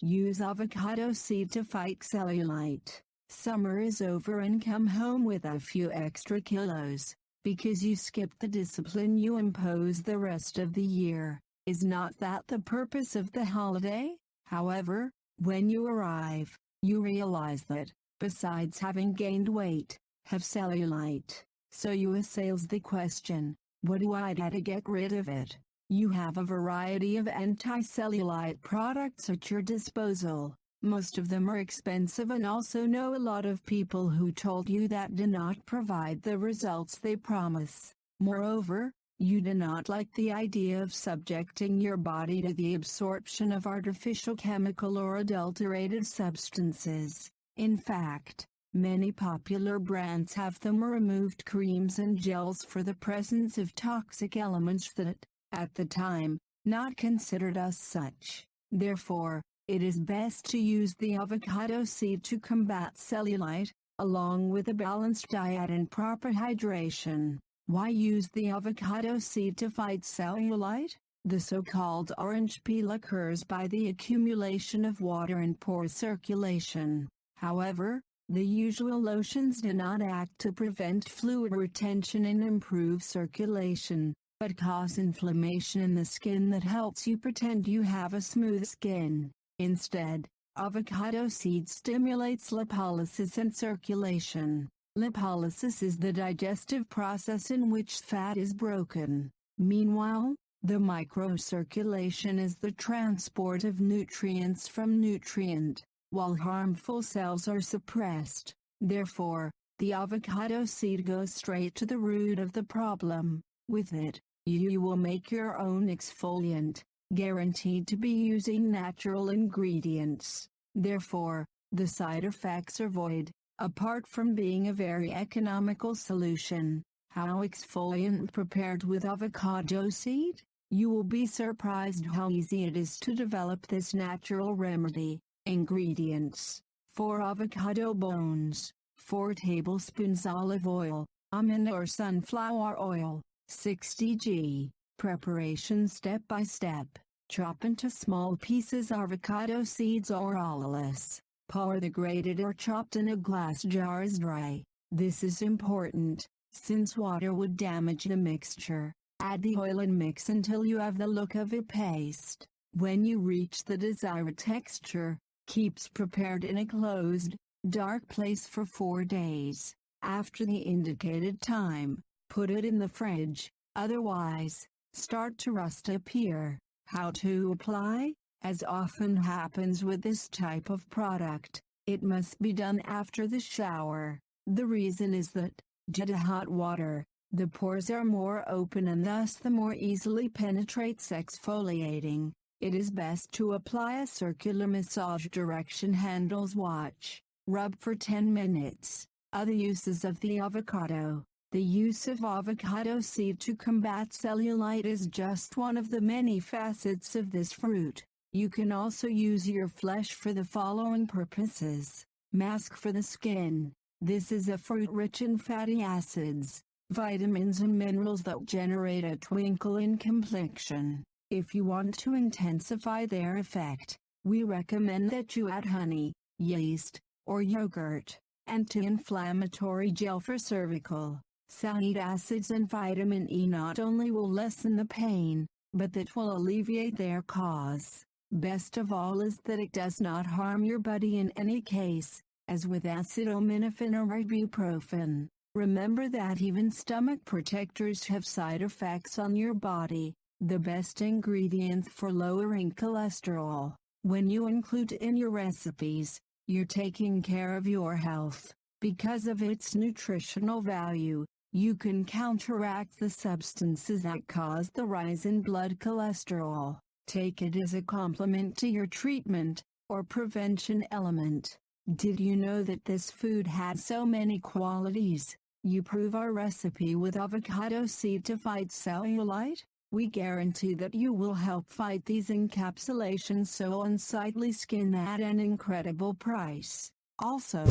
Use avocado seed to fight cellulite. Summer is over and come home with a few extra kilos, because you skipped the discipline you impose the rest of the year. Is not that the purpose of the holiday? However, when you arrive, you realize that, besides having gained weight, have cellulite. So you assails the question, what do I do to get rid of it? You have a variety of anti-cellulite products at your disposal. Most of them are expensive and also know a lot of people who told you that do not provide the results they promise. Moreover, you do not like the idea of subjecting your body to the absorption of artificial chemical or adulterated substances. In fact, many popular brands have thermo-removed creams and gels for the presence of toxic elements that, at the time, not considered as such. Therefore, it is best to use the avocado seed to combat cellulite, along with a balanced diet and proper hydration. Why use the avocado seed to fight cellulite? The so-called orange peel occurs by the accumulation of water in poor circulation. However, the usual lotions do not act to prevent fluid retention and improve circulation, but cause inflammation in the skin that helps you pretend you have a smooth skin. Instead, avocado seed stimulates lipolysis and circulation. Lipolysis is the digestive process in which fat is broken. Meanwhile, the microcirculation is the transport of nutrients from nutrient, while harmful cells are suppressed. Therefore, the avocado seed goes straight to the root of the problem. With it, you will make your own exfoliant, guaranteed to be using natural ingredients. Therefore, the side effects are void, apart from being a very economical solution. How exfoliant prepared with avocado seed? You will be surprised how easy it is to develop this natural remedy. Ingredients: 4 avocado bones, 4 tablespoons olive oil, almond or sunflower oil, 60 g. Preparation step by step. Chop into small pieces avocado seeds or olives. Pour the grated or chopped in a glass jar as dry. This is important, since water would damage the mixture. Add the oil and mix until you have the look of a paste. When you reach the desired texture, keep prepared in a closed, dark place for 4 days. After the indicated time, put it in the fridge, otherwise, start to rust appear. How to apply? As often happens with this type of product, it must be done after the shower. The reason is that, due to hot water, the pores are more open and thus the more easily penetrates exfoliating. It is best to apply a circular massage direction handles watch. Rub for 10 minutes. Other uses of the avocado. The use of avocado seed to combat cellulite is just one of the many facets of this fruit. You can also use your flesh for the following purposes. Mask for the skin. This is a fruit rich in fatty acids, vitamins and minerals that generate a twinkle in complexion. If you want to intensify their effect, we recommend that you add honey, yeast, or yogurt. Anti-inflammatory gel for cervical. Salicylic acids and vitamin E not only will lessen the pain, but that will alleviate their cause. Best of all is that it does not harm your body in any case, as with acetaminophen or ibuprofen. Remember that even stomach protectors have side effects on your body. The best ingredient for lowering cholesterol. When you include in your recipes, you're taking care of your health. Because of its nutritional value, you can counteract the substances that cause the rise in blood cholesterol. Take it as a complement to your treatment, or prevention element. Did you know that this food had so many qualities? You prove our recipe with avocado seed to fight cellulite? We guarantee that you will help fight these encapsulations so unsightly skin at an incredible price. Also,